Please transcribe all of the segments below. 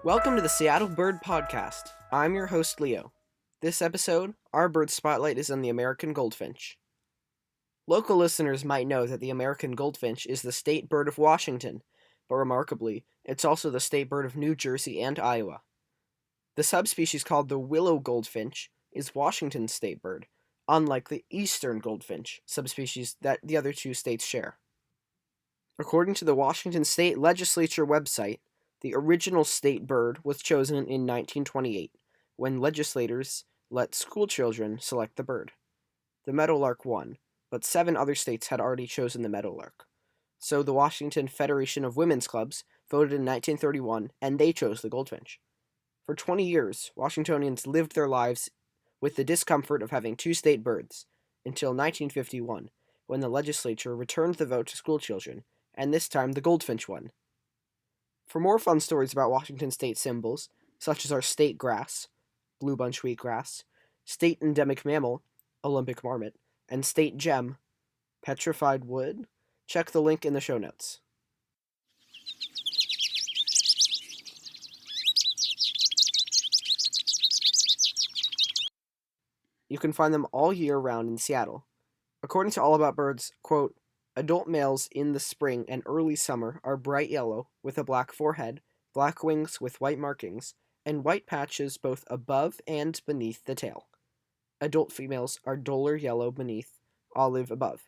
Welcome to the Seattle Bird Podcast. I'm your host, Leo. This episode, our bird spotlight is on the American goldfinch. Local listeners might know that the American goldfinch is the state bird of Washington, but remarkably, it's also the state bird of New Jersey and Iowa. The subspecies called the willow goldfinch is Washington's state bird, unlike the eastern goldfinch subspecies that the other two states share. According to the Washington State Legislature website, the original state bird was chosen in 1928, when legislators let school children select the bird. The meadowlark won, but 7 other states had already chosen the meadowlark. So the Washington Federation of Women's Clubs voted in 1931, and they chose the goldfinch. For 20 years, Washingtonians lived their lives with the discomfort of having 2 state birds, until 1951, when the legislature returned the vote to school children, and this time the goldfinch won. For more fun stories about Washington state symbols, such as our state grass, blue bunch wheatgrass, state endemic mammal, Olympic marmot, and state gem, petrified wood, check the link in the show notes. You can find them all year round in Seattle. According to All About Birds, quote, adult males in the spring and early summer are bright yellow with a black forehead, black wings with white markings, and white patches both above and beneath the tail. Adult females are duller yellow beneath, olive above.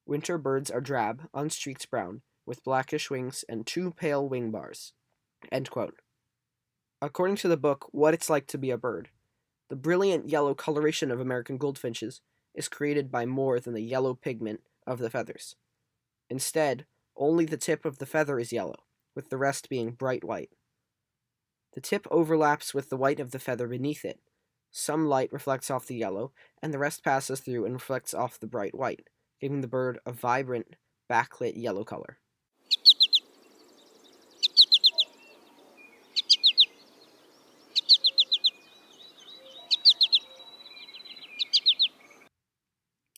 Winter birds are drab, unstreaked brown, with blackish wings and 2 pale wing bars. End quote. According to the book What It's Like to Be a Bird, the brilliant yellow coloration of American goldfinches is created by more than the yellow pigment of the feathers. Instead, only the tip of the feather is yellow, with the rest being bright white. The tip overlaps with the white of the feather beneath it. Some light reflects off the yellow, and the rest passes through and reflects off the bright white, giving the bird a vibrant, backlit yellow color.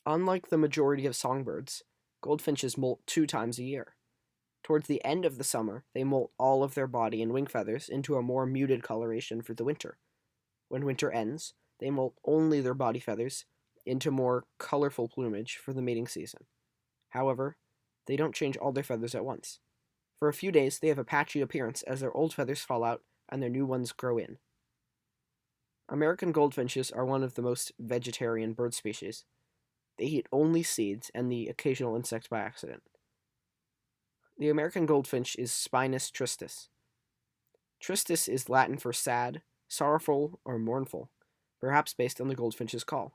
Unlike the majority of songbirds, goldfinches molt 2 times a year. Towards the end of the summer, they molt all of their body and wing feathers into a more muted coloration for the winter. When winter ends, they molt only their body feathers into more colorful plumage for the mating season. However, they don't change all their feathers at once. For a few days, they have a patchy appearance as their old feathers fall out and their new ones grow in. American goldfinches are one of the most vegetarian bird species. They eat only seeds and the occasional insect by accident. The American goldfinch is Spinus tristis. Tristis is Latin for sad, sorrowful, or mournful, perhaps based on the goldfinch's call.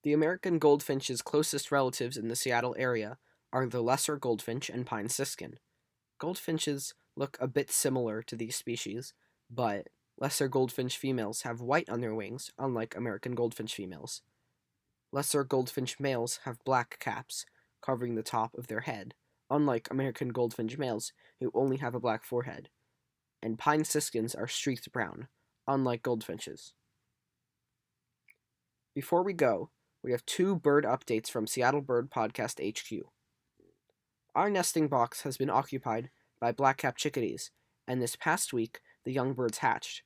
The American goldfinch's closest relatives in the Seattle area are the lesser goldfinch and pine siskin. Goldfinches look a bit similar to these species, but lesser goldfinch females have white on their wings, unlike American goldfinch females. Lesser goldfinch males have black caps covering the top of their head, unlike American goldfinch males who only have a black forehead. And pine siskins are streaked brown, unlike goldfinches. Before we go, we have 2 bird updates from Seattle Bird Podcast HQ. Our nesting box has been occupied by black-capped chickadees, and this past week, the young birds hatched.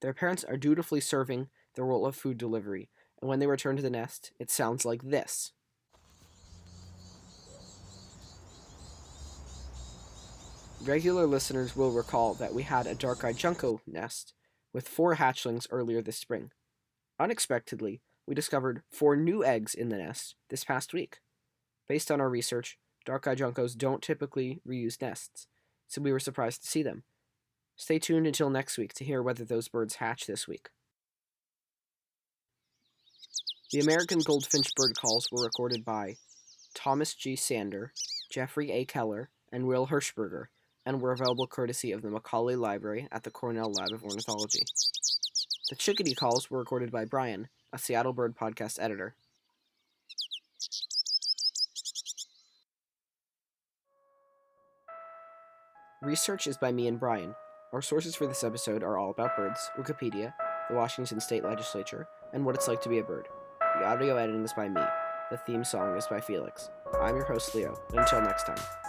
Their parents are dutifully serving the role of food delivery, and when they return to the nest, it sounds like this. Regular listeners will recall that we had a dark-eyed junco nest with 4 hatchlings earlier this spring. Unexpectedly, we discovered 4 new eggs in the nest this past week. Based on our research, dark-eyed juncos don't typically reuse nests, so we were surprised to see them. Stay tuned until next week to hear whether those birds hatch this week. The American goldfinch bird calls were recorded by Thomas G. Sander, Jeffrey A. Keller, and Will Hirschberger, and were available courtesy of the Macaulay Library at the Cornell Lab of Ornithology. The chickadee calls were recorded by Brian, a Seattle Bird Podcast editor. Research is by me and Brian. Our sources for this episode are All About Birds, Wikipedia, the Washington State Legislature, and what it's like to be a bird. The audio editing is by me. The theme song is by Felix. I'm your host, Leo, and until next time.